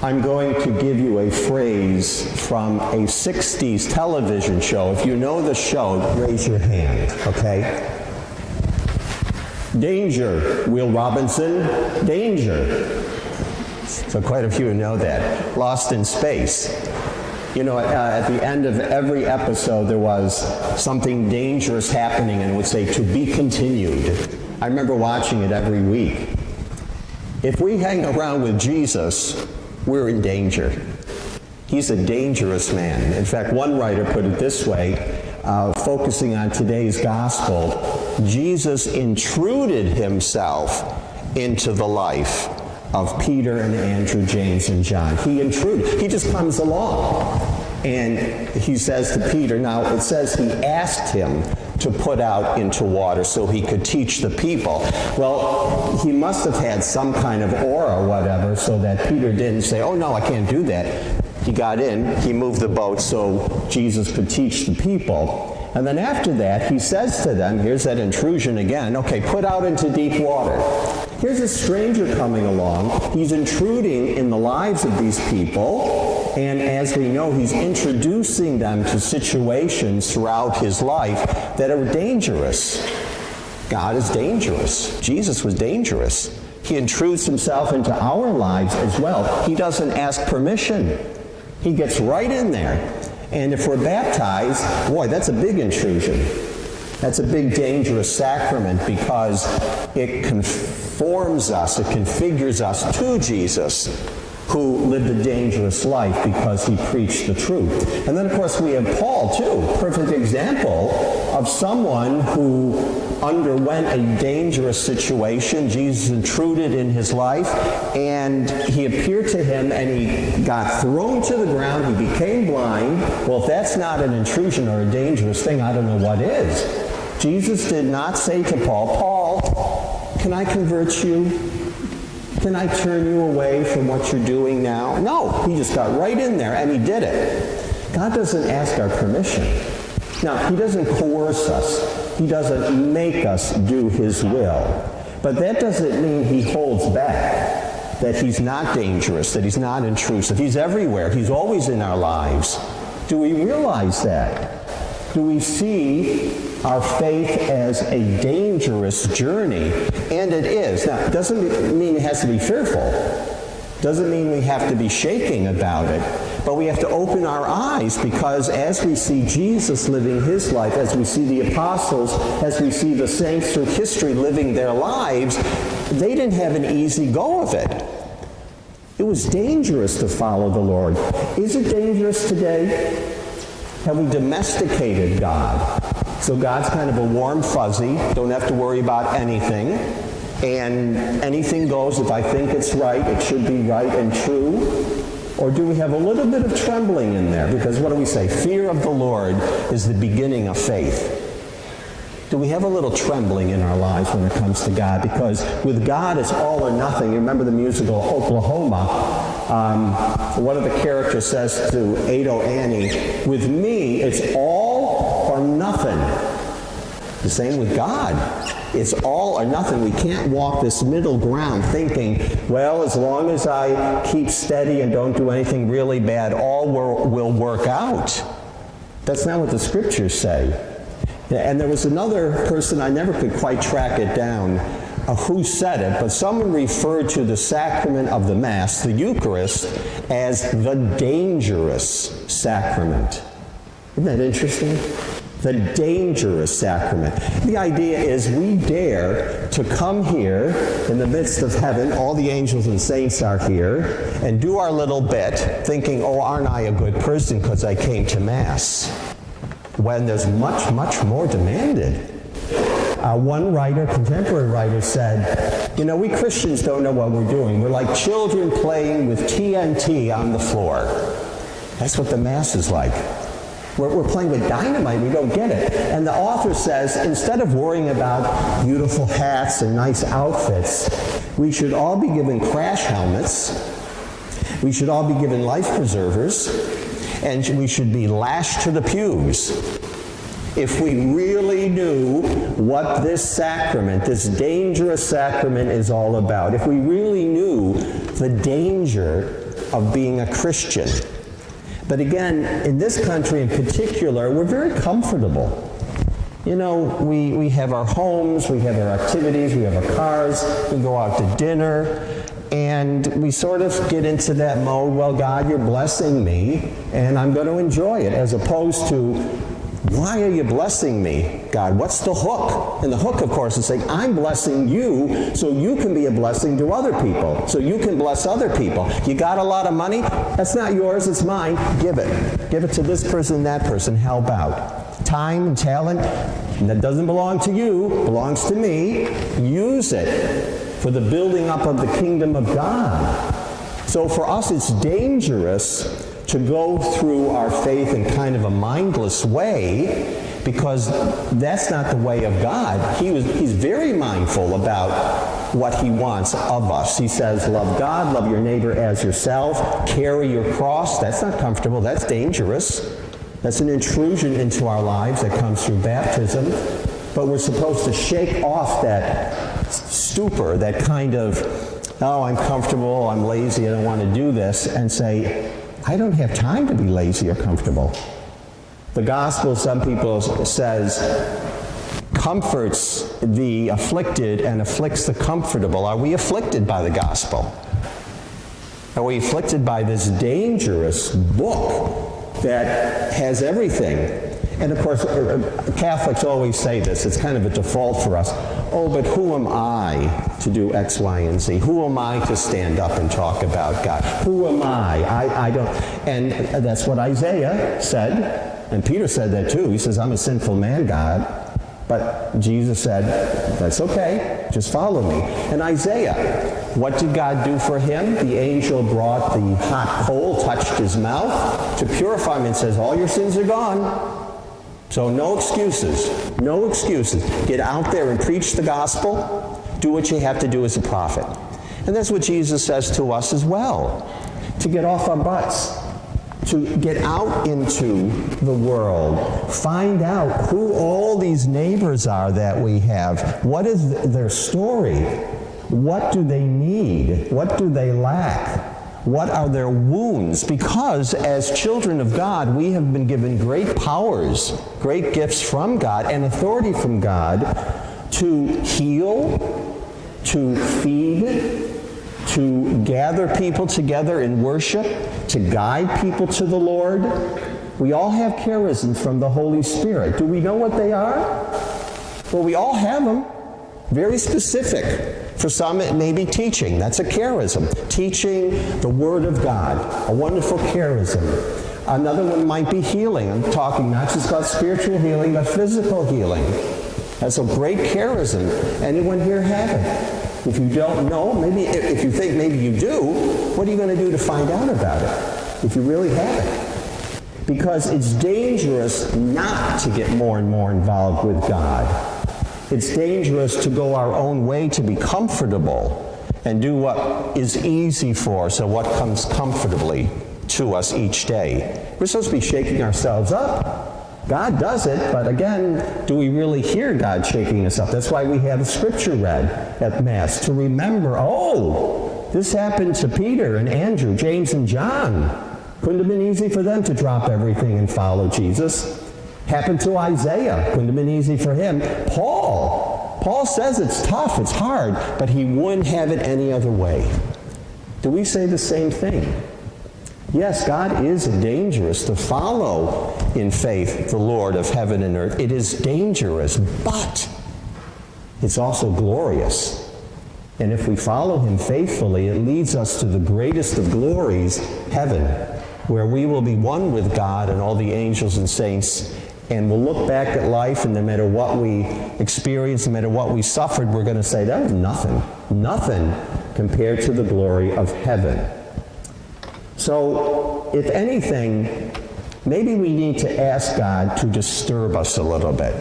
I'm going to give you a phrase from a 60s television show. If you know the show, raise your hand, okay? Danger, Will Robinson, danger. So quite a few know that. Lost in Space. You know, at the end of every episode there was something dangerous happening and it would say, to be continued. I remember watching it every week. If we hang around with Jesus, we're in danger. He's a dangerous man. In fact, one writer put it this way, focusing on today's gospel, Jesus intruded himself into the life of Peter and Andrew, James, and John. He intruded. He just comes along. And he says to Peter, now it says he asked him to put out into water so he could teach the people. Well, he must have had some kind of aura or whatever so that Peter didn't say, oh no, I can't do that. He got in, he moved the boat so Jesus could teach the people. And then after that, he says to them, here's that intrusion again, okay, put out into deep water. Here's a stranger coming along. He's intruding in the lives of these people. And as we know, he's introducing them to situations throughout his life that are dangerous. God is dangerous. Jesus was dangerous. He intrudes himself into our lives as well. He doesn't ask permission. He gets right in there. And if we're baptized, boy, that's a big intrusion. That's a big dangerous sacrament because it conforms us, it configures us to Jesus, who lived a dangerous life because he preached the truth. And then, of course, we have Paul, too, perfect example of someone who underwent a dangerous situation. Jesus intruded in his life, and he appeared to him, and he got thrown to the ground. He became blind. Well, if that's not an intrusion or a dangerous thing, I don't know what is. Jesus did not say to Paul, Paul, can I convert you? Can I turn you away from what you're doing now? No, he just got right in there and he did it. God doesn't ask our permission. Now, he doesn't coerce us. He doesn't make us do his will. But that doesn't mean he holds back, that he's not dangerous, that he's not intrusive. He's everywhere. He's always in our lives. Do we realize that? Do we see our faith as a dangerous journey? And it is. Now, it doesn't mean it has to be fearful. Doesn't mean we have to be shaking about it. But we have to open our eyes because as we see Jesus living his life, as we see the apostles, as we see the saints through history living their lives, they didn't have an easy go of it. It was dangerous to follow the Lord. Is it dangerous today? Have we domesticated God? So God's kind of a warm fuzzy, don't have to worry about anything, and anything goes. If I think it's right, it should be right and true. Or do we have a little bit of trembling in there? Because what do we say? Fear of the Lord is the beginning of faith. Do we have a little trembling in our lives when it comes to God? Because with God, it's all or nothing. You remember the musical Oklahoma? One of the characters says to Ado Annie, with me, it's all or nothing. The same with God. It's all or nothing. We can't walk this middle ground thinking, well, as long as I keep steady and don't do anything really bad, all will work out. That's not what the scriptures say. And there was another person, I never could quite track it down, who said it, but someone referred to the sacrament of the Mass, the Eucharist, as the dangerous sacrament. Isn't that interesting? The dangerous sacrament. The idea is we dare to come here in the midst of heaven, all the angels and saints are here, and do our little bit, thinking, oh, aren't I a good person because I came to Mass? When there's much, much more demanded. One writer, contemporary writer, said, you know, we Christians don't know what we're doing. We're like children playing with TNT on the floor. That's what the Mass is like. We're playing with dynamite. We don't get it. And the author says, instead of worrying about beautiful hats and nice outfits, we should all be given crash helmets. We should all be given life preservers. And we should be lashed to the pews. If we really knew what this sacrament, this dangerous sacrament is all about, if we really knew the danger of being a Christian. But again, in this country in particular, we're very comfortable. You know, we have our homes, we have our activities, we have our cars, we go out to dinner, and we sort of get into that mode, well, God, you're blessing me, and I'm going to enjoy it, as opposed to, why are you blessing me, God? What's the hook? And the hook, of course, is saying, I'm blessing you so you can be a blessing to other people, so you can bless other people. You got a lot of money? That's not yours, it's mine. Give it. Give it to this person and that person. Help out. Time and talent, and that doesn't belong to you, belongs to me. Use it for the building up of the kingdom of God. So for us, it's dangerous to go through our faith in kind of a mindless way, because that's not the way of God. He's very mindful about what he wants of us. He says, love God, love your neighbor as yourself, carry your cross. That's not comfortable, that's dangerous. That's an intrusion into our lives that comes through baptism. But we're supposed to shake off that stupor, that kind of, oh, I'm comfortable, I'm lazy, I don't want to do this, and say, I don't have time to be lazy or comfortable. The gospel, some people says, comforts the afflicted and afflicts the comfortable. Are we afflicted by the gospel? Are we afflicted by this dangerous book that has everything? And of course, Catholics always say this, it's kind of a default for us. Oh, but who am I to do X, Y, and Z? Who am I to stand up and talk about God? Who am I? I don't. And that's what Isaiah said, and Peter said that too. He says, I'm a sinful man, God. But Jesus said, that's okay, just follow me. And Isaiah, what did God do for him? The angel brought the hot coal, touched his mouth to purify him, and says, all your sins are gone. So no excuses. No excuses. Get out there and preach the gospel. Do what you have to do as a prophet. And that's what Jesus says to us as well. To get off our butts. To get out into the world. Find out who all these neighbors are that we have. What is their story? What do they need? What do they lack? What are their wounds? Because as children of God, we have been given great powers, great gifts from God, and authority from God to heal, to feed, to gather people together in worship, to guide people to the Lord. We all have charisms from the Holy Spirit. Do we know what they are? Well, we all have them. Very specific. For some, it may be teaching. That's a charism. Teaching the Word of God. A wonderful charism. Another one might be healing. I'm talking not just about spiritual healing, but physical healing. That's a great charism. Anyone here have it? If you don't know, maybe if you think maybe you do, what are you going to do to find out about it? If you really have it. Because it's dangerous not to get more and more involved with God. It's dangerous to go our own way, to be comfortable and do what is easy for us, or what comes comfortably to us each day. We're supposed to be shaking ourselves up. God does it, but again, do we really hear God shaking us up? That's why we have Scripture read at Mass, to remember, oh, this happened to Peter and Andrew, James and John. Couldn't have been easy for them to drop everything and follow Jesus. Happened to Isaiah. Couldn't have been easy for him. Paul says it's tough, it's hard, but he wouldn't have it any other way. Do we say the same thing? Yes, God is dangerous to follow in faith the Lord of heaven and earth. It is dangerous, but it's also glorious. And if we follow him faithfully, it leads us to the greatest of glories, heaven, where we will be one with God and all the angels and saints. And we'll look back at life, and no matter what we experienced, no matter what we suffered, we're going to say, that was nothing. Nothing compared to the glory of heaven. So, if anything, maybe we need to ask God to disturb us a little bit,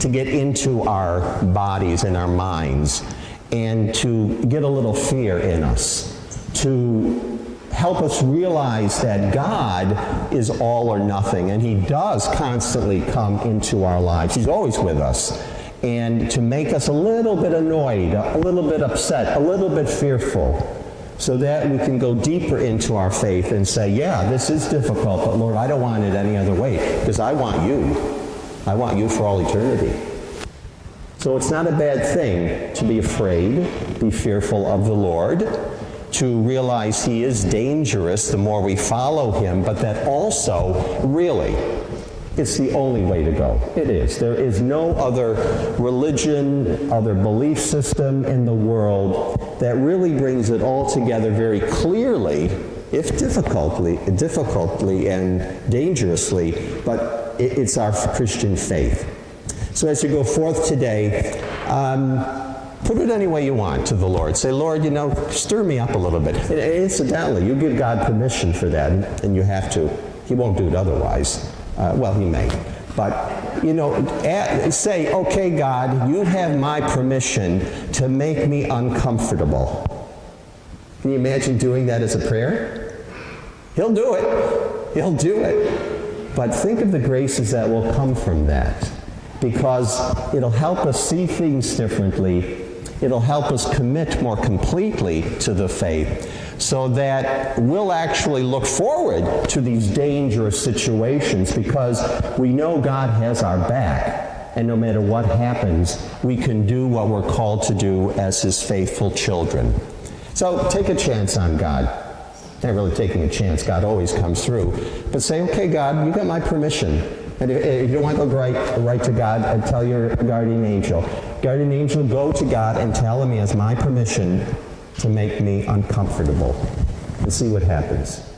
to get into our bodies and our minds, and to get a little fear in us, to help us realize that God is all or nothing, and he does constantly come into our lives. He's always with us. And to make us a little bit annoyed, a little bit upset, a little bit fearful, so that we can go deeper into our faith and say, yeah, this is difficult, but Lord, I don't want it any other way, because I want you. I want you for all eternity. So it's not a bad thing to be afraid, be fearful of the Lord, to realize he is dangerous the more we follow him, but that also, really, it's the only way to go. It is. There is no other religion, other belief system in the world that really brings it all together very clearly, if difficultly and dangerously, but it's our Christian faith. So as you go forth today, put it any way you want to the Lord. Say, Lord, stir me up a little bit. And incidentally, you give God permission for that, and you have to. He won't do it otherwise. Well, he may. But, say, okay, God, you have my permission to make me uncomfortable. Can you imagine doing that as a prayer? He'll do it. He'll do it. But think of the graces that will come from that, because it'll help us see things differently. It'll help us commit more completely to the faith, so that we'll actually look forward to these dangerous situations, because we know God has our back, and no matter what happens, we can do what we're called to do as his faithful children. So take a chance on God. Not really taking a chance, God always comes through. But say, okay, God, you got my permission. And if you don't want to go right to God, and tell your guardian angel. Guardian angel, go to God and tell him he has my permission to make me uncomfortable, and see what happens.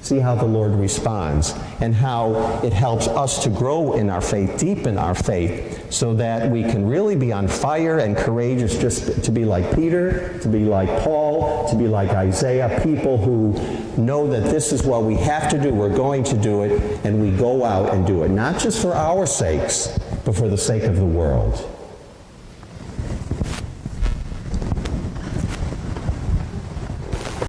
See how the Lord responds, and how it helps us to grow in our faith, deepen our faith, so that we can really be on fire and courageous, just to be like Peter, to be like Paul, to be like Isaiah, people who know that this is what we have to do, we're going to do it, and we go out and do it, not just for our sakes, but for the sake of the world.